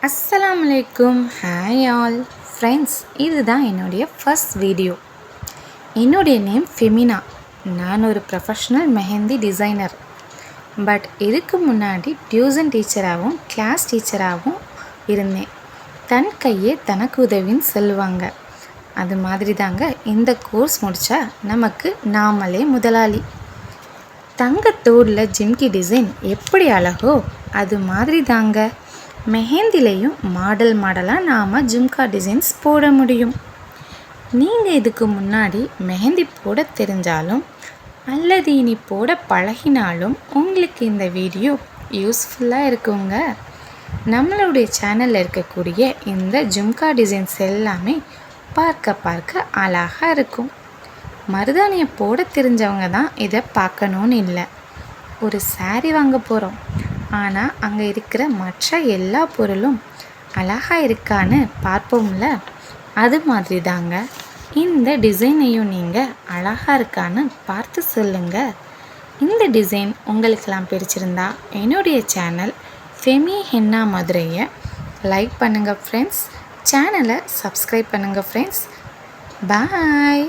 அஸ்ஸலாமுஅலைக்கும். Hi all friends, இதுதான் என்னுடைய first video. என்னுடைய நேம் ஃபெமினா. நான் ஒரு ப்ரொஃபஷ்னல் மெஹந்தி டிசைனர். பட் இதுக்கு முன்னாடி டியூஷன் டீச்சராகவும் கிளாஸ் டீச்சராகவும் இருந்தேன். தன் கையே தனக்கு உதவின்னு சொல்லுவாங்க. அது மாதிரி தாங்க இந்த கோர்ஸ் முடித்தா நமக்கு நாமளே முதலாளி. தங்கத்தோடில் ஜிம்கி டிசைன் எப்படி அழகோ அது மாதிரி தாங்க மெஹந்திலையும் மாடலாக நாம் ஜும்கா டிசைன்ஸ் போட முடியும். நீங்கள் இதுக்கு முன்னாடி மெஹந்தி போட தெரிஞ்சாலும் அல்லது இனி போட பழகினாலும் உங்களுக்கு இந்த வீடியோ யூஸ்ஃபுல்லாக இருக்குங்க. நம்மளுடைய சேனலில் இருக்கக்கூடிய இந்த ஜும்கா டிசைன்ஸ் எல்லாமே பார்க்க அழகாக இருக்கும். மருதாணியை போட தெரிஞ்சவங்க தான் இதை பார்க்கணுன்னு இல்லை. ஒரு சாரீ வாங்க போகிறோம், ஆனால் அங்கே இருக்கிற மற்ற எல்லா பொருளும் அழகாக இருக்கான்னு பார்ப்போம்ல, அது மாதிரி தாங்க இந்த டிசைனையும் நீங்கள் அழகாக இருக்கான்னு பார்த்து சொல்லுங்கள். இந்த டிசைன் உங்களுக்கெல்லாம் பிடிச்சிருந்தா என்னுடைய சேனல் ஃபெமி ஹென்னா மதுரையை லைக் பண்ணுங்கள் ஃப்ரெண்ட்ஸ். சேனலை சப்ஸ்கிரைப் பண்ணுங்கள் ஃப்ரெண்ட்ஸ். பாய்.